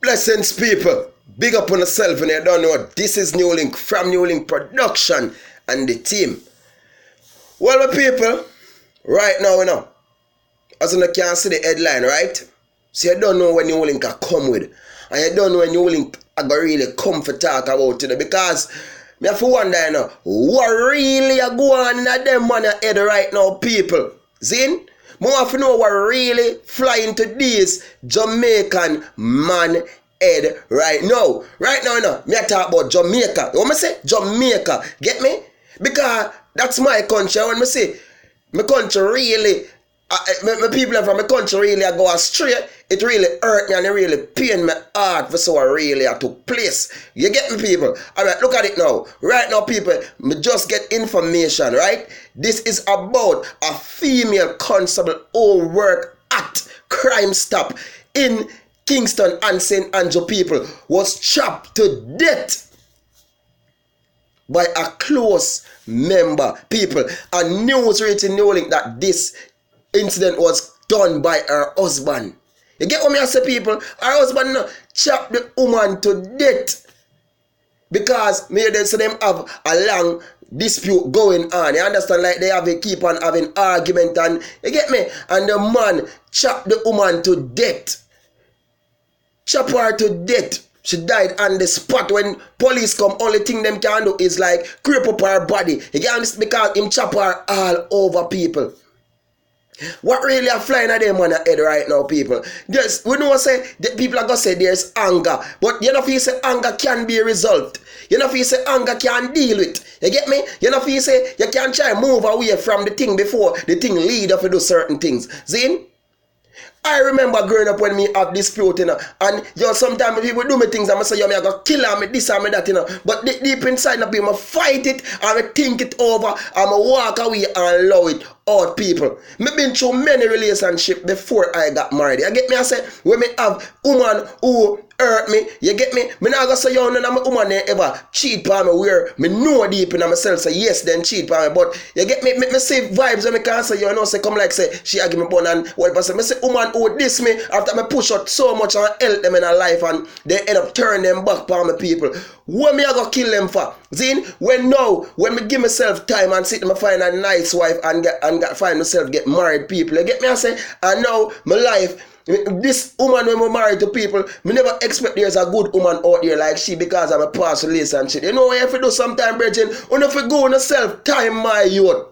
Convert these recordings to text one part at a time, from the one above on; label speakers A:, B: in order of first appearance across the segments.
A: Blessings, people. Big up on yourself, and you don't know, this is NEWLINK from NEWLINK Production and the team. Well, my people, right now, as you can see the headline, right? So you don't know when NEWLINK are come with, and you don't know when NEWLINK are going to really come for talk about today, because me have to wonder, what really are going on in them man head right now, people? Zin? I have to know what really flying to this Jamaican man head right now. Right now, me talk about Jamaica. What I say? Jamaica. Get me? Because that's my country. When I say my country really, my people from my country really go astray, it really hurt me and it really pain my heart for so I really took place. You get me, people? Alright, look at it now. Right now, people, me just get information, right? This is about a female constable who work at Crime Stop in Kingston and St. Andrew, people, was chopped to death by a close member, people. And news reaching NEWLINK that this incident was done by her husband. You get what me I say, people? Her husband chopped the woman to death because maybe so them have a long dispute going on. You understand? Like they have a keep on having argument, and you get me? And the man chopped the woman to death. Chop her to death. She died on the spot. When police come, only thing them can do is like creep up her body. You get this? Because him chop her all over, people. What really are flying at them on the head right now, people? There's, we know say that people are gonna say there's anger, but you know if you say anger can be resolved. You know if you say anger can deal with. You get me? You know if you say you can try move away from the thing before the thing lead up to do certain things. Zin? I remember growing up when me have dispute, and sometimes people do me things and I say, me I go kill her, me this and me that, but deep inside of me, I fight it and I think it over and I walk away and allow it out, people. Me been through many relationships before I got married. You get me? I say, when me have woman who hurt me, you get me? Me not gonna say, none of my woman ever cheat on me where me know deep in myself say, yes, then cheat on me, but you get me? Me say vibes when me can't say, say, come like say, she give me bun and what person, me say, woman who diss me after me push out so much and help them in her life and they end up turning them back on me, people. What me I go kill them for? Zin? When me give myself time and sit and find a nice wife and find myself get married, people. You get me? I say, and now my life, this woman when we married to people, me never expect there's a good woman out there like she because I'm a past relationship. You know what you have to do sometime, brethren? You have to go on yourself time, my youth.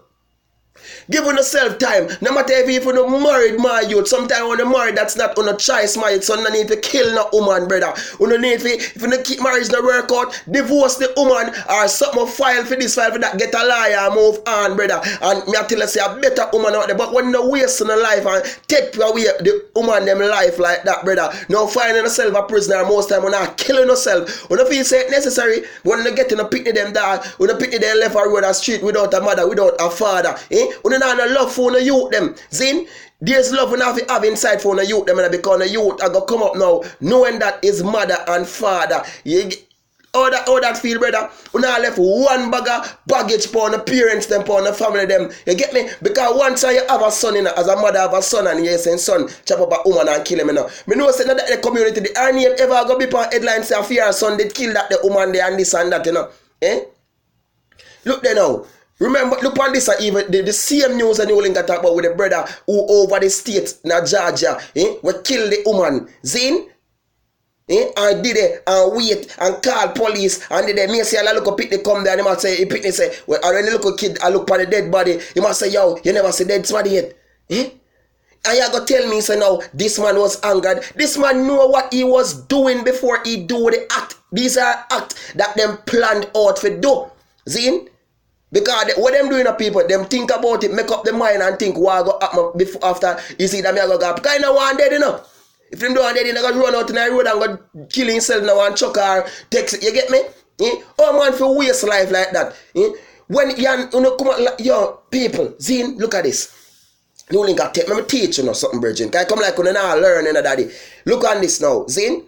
A: Give yourself time. No matter if you don't married, my youth. Sometimes when you married, that's not on a choice, my youth. So you need to kill no woman, brother. You need to, if you don't keep marriage no work out, divorce the woman or something, file for this, file for that, get a lawyer and move on, brother. And me I tell you, say a better woman out there. But when you waste in the life and take away the woman them life like that, brother, now finding yourself a prisoner most time, when you not killing yourself. When you feel say it necessary, when you get in a picnic them dog, when you picnic them left a road a street without a mother, without a father, when you not love for the youth them. Zin, there's love we have inside for the youth them, and because the youth are gonna come up now knowing that his mother and father. How that feel, brother? We not left one baggage for the parents them, for the family them. You get me? Because once you have a son as a mother have a son and you say son chop up a woman and kill him now. Me know say that the community the name ever go be on headlines say a fear son did kill that the woman there and this and that, Look there now. Remember, look on this, even the same news and NEWLINK talk about with the brother who over the state in Georgia, we kill the woman, Zin, and did it and wait and call police and did it. Me say, I look a picnic come there and he must say, he picnic say, well, I when look a kid, I look for the dead body, he must say, yo, you never see dead body yet, And you go tell me, say now, this man was angered. This man know what he was doing before he do the act. These are acts that them planned out for do, Zin. Because what them doing to people, them think about it, make up their mind and think what go happen before after you see them go up. Kind of one dead, If them don't want dead, they go run out in the road and go kill himself now and chuck or text it. You get me? Oh man, for waste life like that. When you come out, yo, people, Zin, look at this. NEWLINK got take me teach you something, brethren. Can I come like when you not learn, daddy? Look on this now, Zin.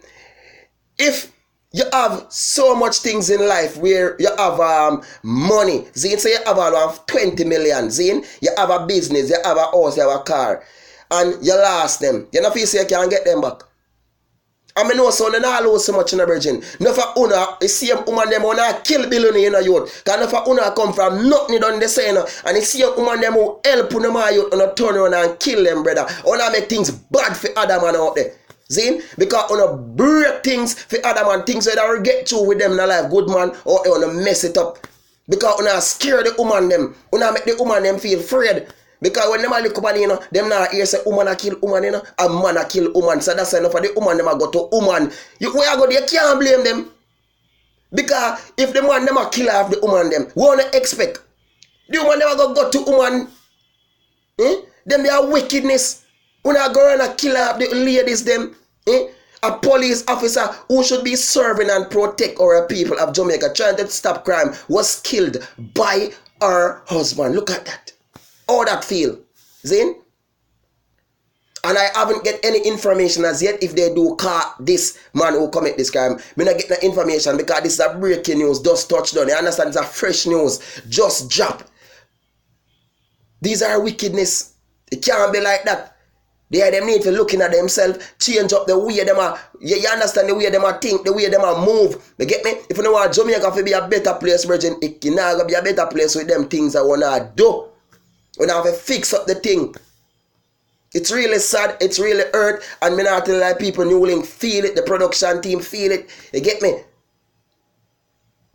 A: If you have so much things in life where you have money. Zin, so you have around 20 million. Zin, you have a business, you have a house, you have a car. And you lost them. You know if you say you can't get them back. And I know so they not lose so much in the virgin. No for una, the same woman them wanna kill billionaire in a youth. Cause no for una come from nothing done the same. And the same woman them who help una my youth and turn around and kill them, brother. Una make things bad for other man out there. See? Because una break things for other man, things that I will get through with them in life, good man, or una mess it up. Because una scare the woman them. Una make the woman them feel afraid. Because when them a look up and them not hear say woman a kill woman, a man a kill woman. So that's enough for the woman them a go to woman. Where I go there, you can't blame them. Because if the man them a kill off the woman them, what wanna expect? The woman them a go to woman. Them they are wickedness. When I go around and kill off the ladies them. A police officer who should be serving and protect our people of Jamaica, trying to stop crime, was killed by her husband. Look at that. How that feel? Zin? And I haven't get any information as yet if they do caught this man who commit this crime. Me not get the information because this is a breaking news, just touched on. You understand? It's a fresh news, just drop. These are wickedness. It can't be like that. They are them need to looking at themselves, change up the way them are. You understand the way them are think, the way them are move. You get me? If you know want Jamaica to be a better place, virgin, it cannot be a better place with them things I wanna do. When I have to fix up the thing. It's really sad, it's really hurt, and me not tell like people NEWLINK feel it, the production team feel it. You get me?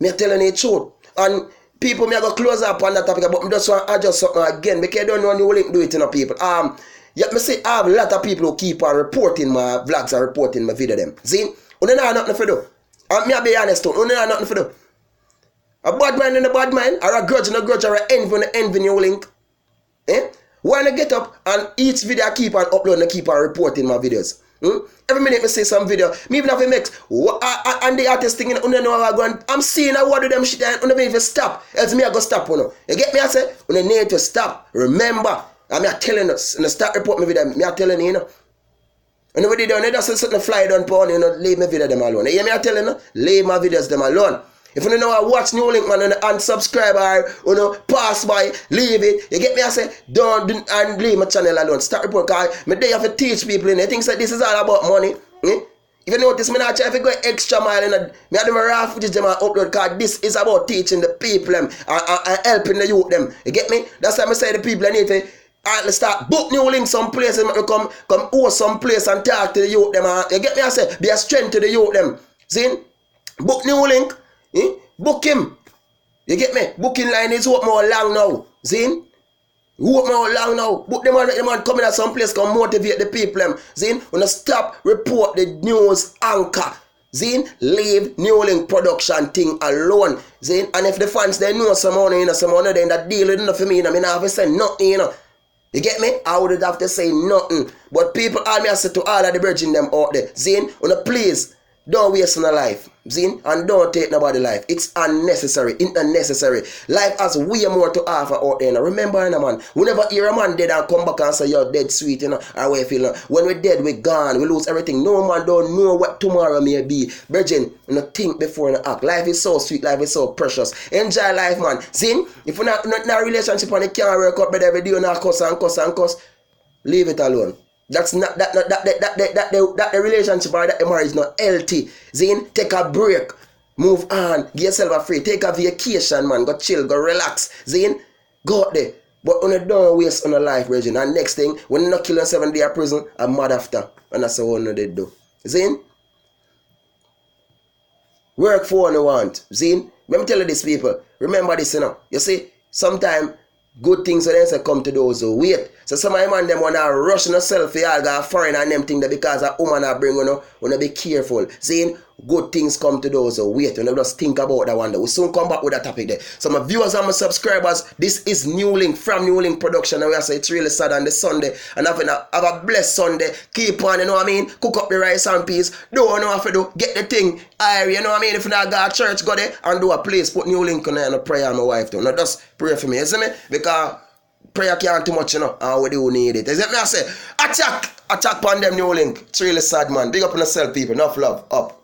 A: Me telling you the truth. And people me go close up on that topic, but me just want to adjust something again because I don't know NEWLINK do it, people. Yeah, me say I have a lot of people who keep on reporting my vlogs and reporting my video them. See? You don't have nothing to do. And me be honest too, you don't have nothing to do. A bad mind and a bad mind, or a grudge and a grudge, or a envy and a envy NEWLINK. When I get up and each video I keep on uploading, I keep on reporting my videos. Every minute I say some video, me even have a mix. And the artist thing, you know how I go. I'm seeing a word of them shit and you never even stop. Else me I go stop. You get me? I say, you need to stop. Remember. I'm telling us, and I start reporting my video, I'm telling you, And when they don't, they just sit and fly down porn, leave my video them alone. You hear me? I'm telling you, leave my videos them alone. If you don't know how to watch NEWLINK, man, and subscribe or, pass by, leave it. You get me? I say, don't and leave my channel alone. Start reporting, because me there have to teach people in it. Things like this is all about money. If you notice, me not try to go extra mile, me have them raw footage them upload, because this is about teaching the people them and helping the youth them. You get me? That's why I say the people need to let's start book NEWLINK some place and come host some place and talk to the youth them. You get me? I say be a strength to the youth them. See? Book NEWLINK. Book him. You get me? Booking line is what more long now. See? What more long now. Book them and come in at some place, come motivate the people them. See? When I stop report the news anchor. See? Leave NEWLINK production thing alone. See? And if the fans they know some money, some money then that deal with enough for me, I mean I have to say nothing, You get me? I would have to say nothing. But people, all me I say to all of the virgin them out there, Zine, please, don't waste my life. Zine, and don't take nobody's life. It's unnecessary. It's unnecessary. Life has way more to offer out there. Remember, man, we never hear a man dead and come back and say you're dead sweet, or what you feel. When we're dead, we're gone. We lose everything. No man don't know what tomorrow may be. Virgin, think before you act. Life is so sweet. Life is so precious. Enjoy life, man. Zine, if you're not in a relationship and it can't work out, but every day you're not cuss, leave it alone. That's not that the relationship or that the marriage is not healthy. Zine, take a break. Move on. Get yourself a free. Take a vacation, man. Go chill. Go relax. Zine, go out there. But don't waste on a life, Regine. And next thing, when you not kill in 7 days of prison, I'm mad after. And that's what they do. Zine, work for what you want. Zine, let me tell you this, people. Remember this, You see, sometimes good things when they say come to those who wait. So some of them man them wanna rush themselves for y'all go foreign and them thing that because a woman a bring wanna be careful. Saying good things come to those who wait. You know, just think about that one. We'll soon come back with that topic there. So my viewers and my subscribers, this is NEWLINK from NEWLINK Production, and we say it's really sad on the Sunday. And have a blessed Sunday. Keep on, you know what I mean? Cook up the rice and peas. Don't know what to do. Get the thing. You know what I mean? If you not go to church, go there and do a place. Put NEWLINK on there and a prayer on my wife too. Now just pray for me, you see me? Because prayer can't too much, and we do need it. Is it me I say? Attack on them NEWLINK. It's really sad, man. Big up on yourself, people. Enough love. Up.